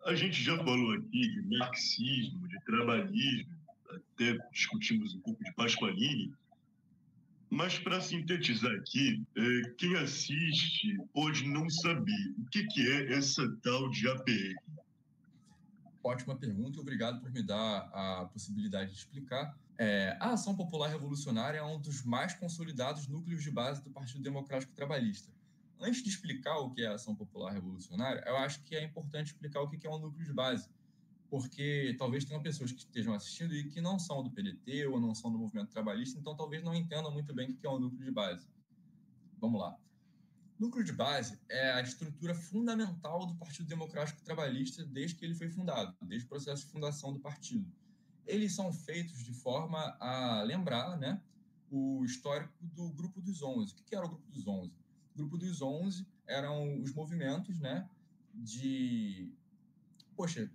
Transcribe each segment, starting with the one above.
A gente já falou aqui de marxismo, de trabalhismo, até discutimos um pouco de Pasqualini, mas para sintetizar aqui, quem assiste pode não saber o que é essa tal de APR. Ótima pergunta e obrigado por me dar a possibilidade de explicar. A Ação Popular Revolucionária é um dos mais consolidados núcleos de base do Partido Democrático Trabalhista. Antes de explicar o que é a Ação Popular Revolucionária, eu acho que é importante explicar o que é um núcleo de base, porque talvez tenham pessoas que estejam assistindo e que não são do PDT ou não são do movimento trabalhista, então talvez não entendam muito bem o que é um núcleo de base. Vamos lá. Núcleo de base é a estrutura fundamental do Partido Democrático Trabalhista desde que ele foi fundado, desde o processo de fundação do partido. Eles são feitos de forma a lembrar, né, o histórico do Grupo dos 11. O que era o Grupo dos 11? O Grupo dos 11 eram os movimentos, né,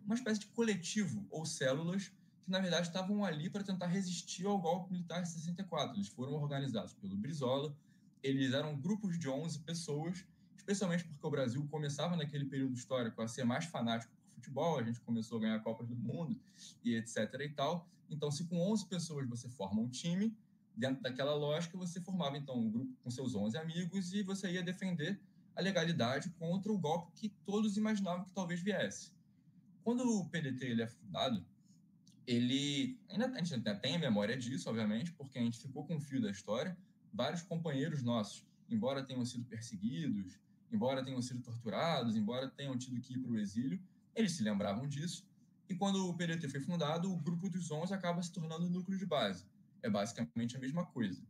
uma espécie de coletivo ou células que, na verdade, estavam ali para tentar resistir ao golpe militar de 64. Eles foram organizados pelo Brizola. Eles eram grupos de 11 pessoas, especialmente porque o Brasil começava naquele período histórico a ser mais fanático por futebol, a gente começou a ganhar Copas do Mundo e etc. e tal. Então, se com 11 pessoas você forma um time, dentro daquela lógica, você formava, então, um grupo com seus 11 amigos e você ia defender a legalidade contra o golpe que todos imaginavam que talvez viesse. Quando o PDT ele é fundado, a gente ainda tem a memória disso, obviamente, porque a gente ficou com o fio da história. Vários companheiros nossos, embora tenham sido perseguidos, embora tenham sido torturados, embora tenham tido que ir para o exílio, eles se lembravam disso. E quando o PDT foi fundado, o Grupo dos 11 acaba se tornando o núcleo de base. É basicamente a mesma coisa.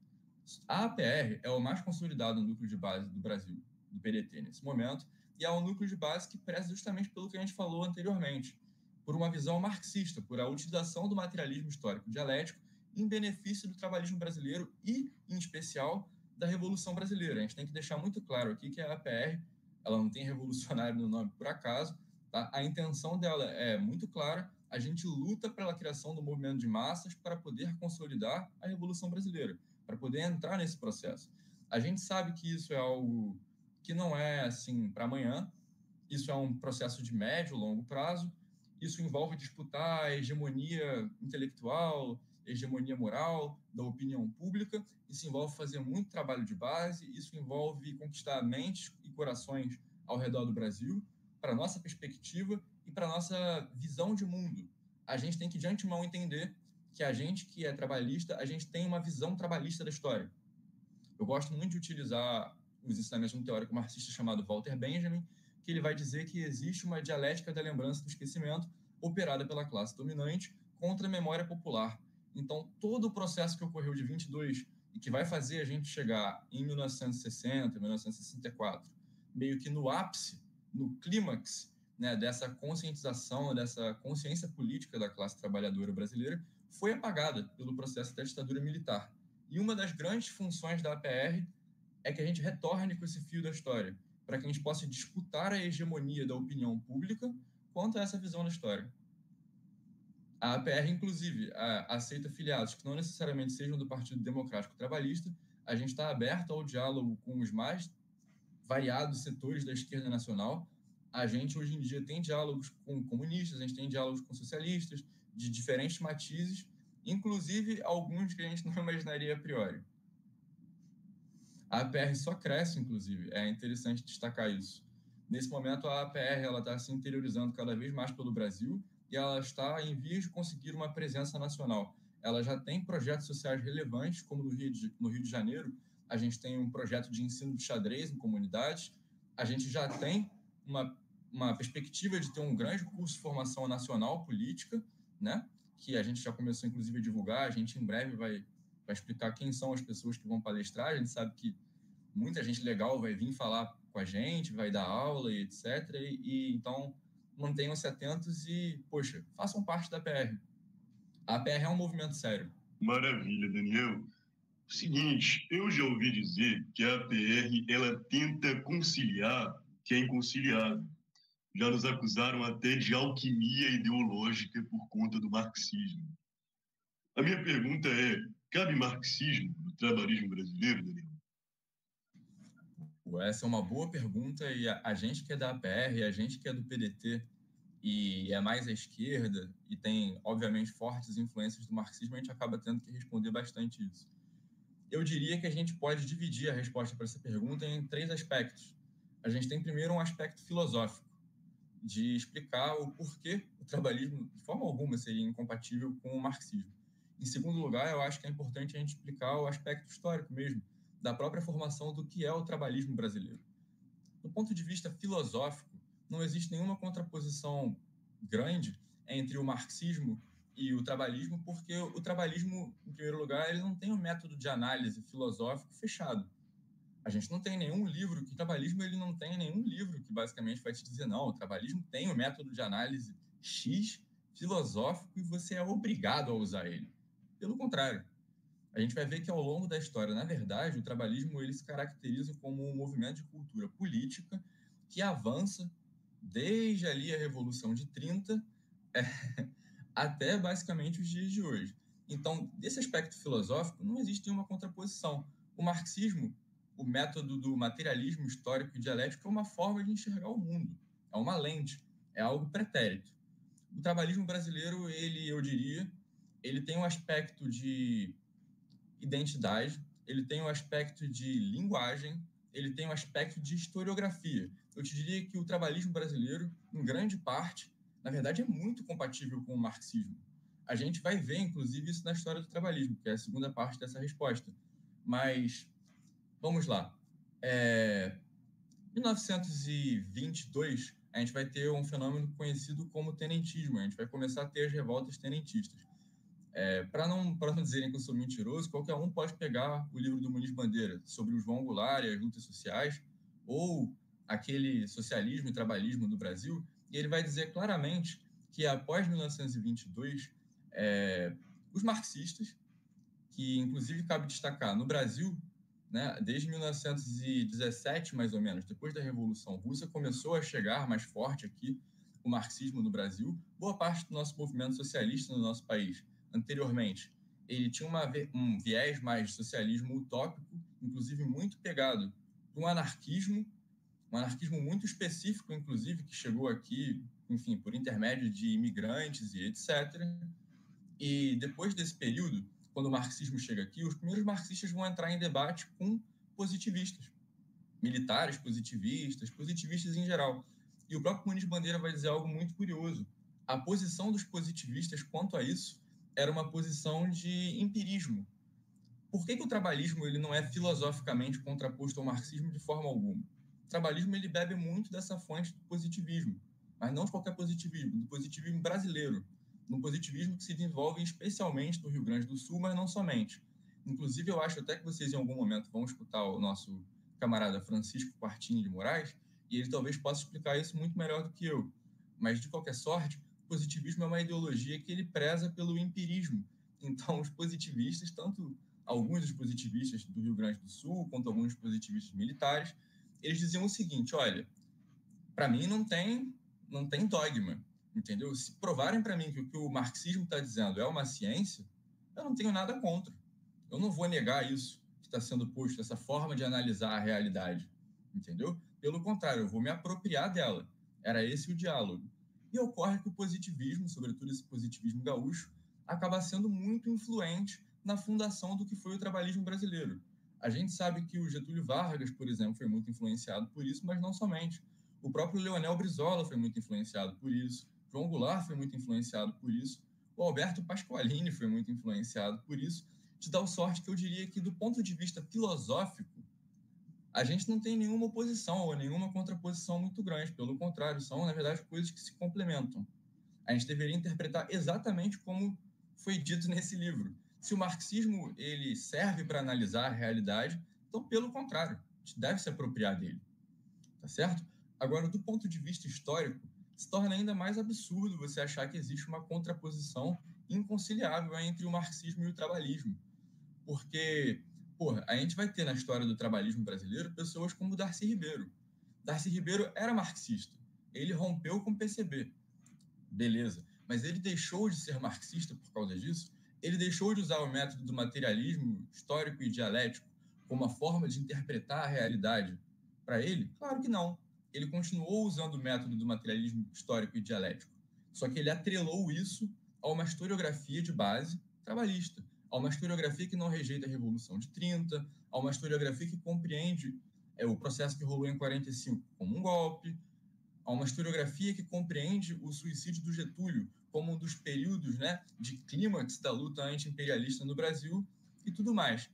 A APR é o mais consolidado núcleo de base do Brasil, do PDT, nesse momento, e é um núcleo de base que preza justamente pelo que a gente falou anteriormente, por uma visão marxista, por a utilização do materialismo histórico dialético em benefício do trabalhismo brasileiro e, em especial, da Revolução Brasileira. A gente tem que deixar muito claro aqui que a APR ela não tem revolucionário no nome por acaso, tá? A intenção dela é muito clara, a gente luta pela criação do movimento de massas para poder consolidar a Revolução Brasileira, para poder entrar nesse processo. A gente sabe que isso é algo que não é assim para amanhã, isso é um processo de médio e longo prazo, isso envolve disputar a hegemonia intelectual, hegemonia moral da opinião pública, isso envolve fazer muito trabalho de base, isso envolve conquistar mentes e corações ao redor do Brasil, para a nossa perspectiva e para a nossa visão de mundo. A gente tem que, de antemão, entender que a gente que é trabalhista, a gente tem uma visão trabalhista da história. Eu gosto muito de utilizar os ensinamentos de um teórico marxista chamado Walter Benjamin, que ele vai dizer que existe uma dialética da lembrança e do esquecimento operada pela classe dominante contra a memória popular. Então, todo o processo que ocorreu de 22 e que vai fazer a gente chegar em 1960, 1964, meio que no ápice, no clímax, né, dessa conscientização, dessa consciência política da classe trabalhadora brasileira, foi apagada pelo processo da ditadura militar. E uma das grandes funções da APR é que a gente retorne com esse fio da história, para que a gente possa disputar a hegemonia da opinião pública quanto a essa visão da história. A APR, inclusive, aceita filiados que não necessariamente sejam do Partido Democrático Trabalhista. A gente está aberto ao diálogo com os mais variados setores da esquerda nacional. A gente, hoje em dia, tem diálogos com comunistas, a gente tem diálogos com socialistas, de diferentes matizes, inclusive alguns que a gente não imaginaria a priori. A APR só cresce, inclusive, é interessante destacar isso. Nesse momento, a APR está se interiorizando cada vez mais pelo Brasil e ela está em vias de conseguir uma presença nacional. Ela já tem projetos sociais relevantes, como no Rio de Janeiro, a gente tem um projeto de ensino de xadrez em comunidades, a gente já tem uma perspectiva de ter um grande curso de formação nacional política, né, que a gente já começou, inclusive, a divulgar, a gente em breve vai explicar quem são as pessoas que vão palestrar. A gente sabe que muita gente legal vai vir falar com a gente, vai dar aula e etc. Então, mantenham-se atentos e, poxa, façam parte da APR. A APR é um movimento sério. Maravilha, Daniel. Seguinte, eu já ouvi dizer que a APR ela tenta conciliar o que é inconciliável. Já nos acusaram até de alquimia ideológica por conta do marxismo. A minha pergunta é: cabe marxismo no trabalhismo brasileiro, Daniel? Essa é uma boa pergunta e a gente que é da APR, a gente que é do PDT, e é mais à esquerda e tem, obviamente, fortes influências do marxismo, a gente acaba tendo que responder bastante isso. Eu diria que a gente pode dividir a resposta para essa pergunta em 3 aspectos. A gente tem primeiro um aspecto filosófico, de explicar o porquê o trabalhismo, de forma alguma, seria incompatível com o marxismo. Em segundo lugar, eu acho que é importante a gente explicar o aspecto histórico mesmo, da própria formação do que é o trabalhismo brasileiro. Do ponto de vista filosófico, não existe nenhuma contraposição grande entre o marxismo e o trabalhismo, porque o trabalhismo, em primeiro lugar, ele não tem um método de análise filosófico fechado. A gente não tem nenhum livro, que o trabalhismo ele não tem nenhum livro que basicamente vai te dizer, não, o trabalhismo tem um método de análise X filosófico e você é obrigado a usar ele. Pelo contrário, a gente vai ver que ao longo da história, na verdade, o trabalhismo ele se caracteriza como um movimento de cultura política que avança desde ali a Revolução de 30 até basicamente os dias de hoje. Então, desse aspecto filosófico, não existe nenhuma contraposição. O marxismo, o método do materialismo histórico e dialético, é uma forma de enxergar o mundo, é uma lente, é algo pretérito. O trabalhismo brasileiro, eu diria, ele tem um aspecto de identidade, ele tem um aspecto de linguagem, ele tem um aspecto de historiografia. Eu te diria que o trabalhismo brasileiro, em grande parte, na verdade, é muito compatível com o marxismo. A gente vai ver, inclusive, isso na história do trabalhismo, que é a segunda parte dessa resposta. Mas, vamos lá. Em 1922, a gente vai ter um fenômeno conhecido como tenentismo. A gente vai começar a ter as revoltas tenentistas. Para não dizerem que eu sou mentiroso, qualquer um pode pegar o livro do Muniz Bandeira sobre o João Goulart e as lutas sociais, ou aquele socialismo e trabalhismo no Brasil, e ele vai dizer claramente que após 1922, os marxistas, que inclusive cabe destacar no Brasil, né, desde 1917, mais ou menos, depois da Revolução Russa, começou a chegar mais forte aqui o marxismo no Brasil. Boa parte do nosso movimento socialista no nosso país, anteriormente, ele tinha um viés mais de socialismo utópico, inclusive muito pegado para um anarquismo muito específico, inclusive, que chegou aqui, enfim, por intermédio de imigrantes e etc. E depois desse período, quando o marxismo chega aqui, os primeiros marxistas vão entrar em debate com positivistas, militares positivistas em geral. E o próprio Muniz Bandeira vai dizer algo muito curioso. A posição dos positivistas quanto a isso era uma posição de empirismo. Por que o trabalhismo ele não é filosoficamente contraposto ao marxismo de forma alguma? O trabalhismo ele bebe muito dessa fonte do positivismo, mas não de qualquer positivismo, do positivismo brasileiro, no positivismo que se desenvolve especialmente no Rio Grande do Sul, mas não somente. Inclusive, eu acho até que vocês em algum momento vão escutar o nosso camarada Francisco Quartini de Moraes, e ele talvez possa explicar isso muito melhor do que eu. Mas, de qualquer sorte, o positivismo é uma ideologia que ele preza pelo empirismo. Então, os positivistas, tanto alguns dos positivistas do Rio Grande do Sul, quanto alguns positivistas militares, eles diziam o seguinte, olha, para mim não tem dogma, entendeu? Se provarem para mim que o que o marxismo está dizendo é uma ciência, eu não tenho nada contra. Eu não vou negar isso que está sendo posto, essa forma de analisar a realidade, entendeu? Pelo contrário, eu vou me apropriar dela. Era esse o diálogo. E ocorre que o positivismo, sobretudo esse positivismo gaúcho, acaba sendo muito influente na fundação do que foi o trabalhismo brasileiro. A gente sabe que o Getúlio Vargas, por exemplo, foi muito influenciado por isso, mas não somente. O próprio Leonel Brizola foi muito influenciado por isso. João Goulart foi muito influenciado por isso. O Alberto Pasqualini foi muito influenciado por isso. De tal sorte que eu diria que, do ponto de vista filosófico, a gente não tem nenhuma oposição ou nenhuma contraposição muito grande. Pelo contrário, são, na verdade, coisas que se complementam. A gente deveria interpretar exatamente como foi dito nesse livro. Se o marxismo ele serve para analisar a realidade, então, pelo contrário, a gente deve se apropriar dele. Tá certo? Agora, do ponto de vista histórico, se torna ainda mais absurdo você achar que existe uma contraposição inconciliável entre o marxismo e o trabalhismo. Porque, a gente vai ter na história do trabalhismo brasileiro pessoas como Darcy Ribeiro. Darcy Ribeiro era marxista. Ele rompeu com o PCB. Beleza. Mas ele deixou de ser marxista por causa disso? Ele deixou de usar o método do materialismo histórico e dialético como uma forma de interpretar a realidade para ele? Claro que não. Ele continuou usando o método do materialismo histórico e dialético. Só que ele atrelou isso a uma historiografia de base trabalhista, a uma historiografia que não rejeita a Revolução de 30, a uma historiografia que compreende o processo que rolou em 45 como um golpe, a uma historiografia que compreende o suicídio do Getúlio como um dos períodos, né, de clímax da luta anti-imperialista no Brasil e tudo mais.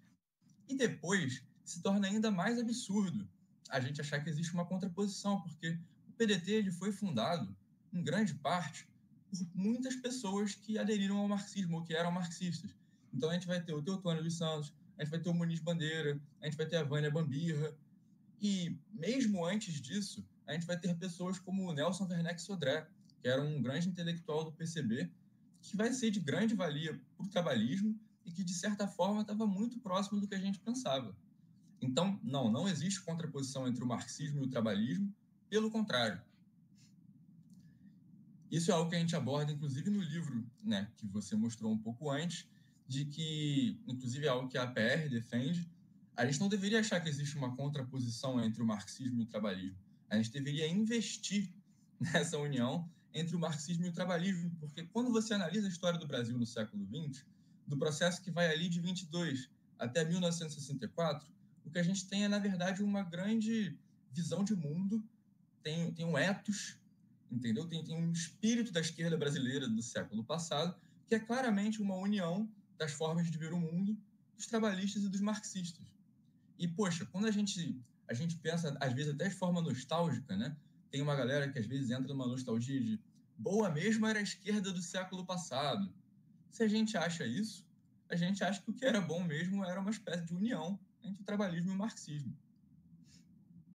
E depois se torna ainda mais absurdo a gente achar que existe uma contraposição, porque o PDT ele foi fundado, em grande parte, por muitas pessoas que aderiram ao marxismo ou que eram marxistas. Então a gente vai ter o Teotônio dos Santos, a gente vai ter o Muniz Bandeira, a gente vai ter a Vânia Bambirra, e mesmo antes disso, a gente vai ter pessoas como o Nelson Werneck Sodré, que era um grande intelectual do PCB, que vai ser de grande valia para o trabalhismo e que, de certa forma, estava muito próximo do que a gente pensava. Então, não existe contraposição entre o marxismo e o trabalhismo, pelo contrário. Isso é algo que a gente aborda, inclusive, no livro, né, que você mostrou um pouco antes, de que, inclusive, é algo que a APR defende. A gente não deveria achar que existe uma contraposição entre o marxismo e o trabalhismo. A gente deveria investir nessa união entre o marxismo e o trabalhismo, porque quando você analisa a história do Brasil no século XX, do processo que vai ali de 22 até 1964, o que a gente tem é, na verdade, uma grande visão de mundo, tem um ethos, entendeu? Tem um espírito da esquerda brasileira do século passado, que é claramente uma união das formas de ver o mundo dos trabalhistas e dos marxistas. E, poxa, quando a gente pensa, às vezes até de forma nostálgica, né? Tem uma galera que às vezes entra numa nostalgia de boa mesmo era a esquerda do século passado. Se a gente acha isso, a gente acha que o que era bom mesmo era uma espécie de união entre o trabalhismo e o marxismo.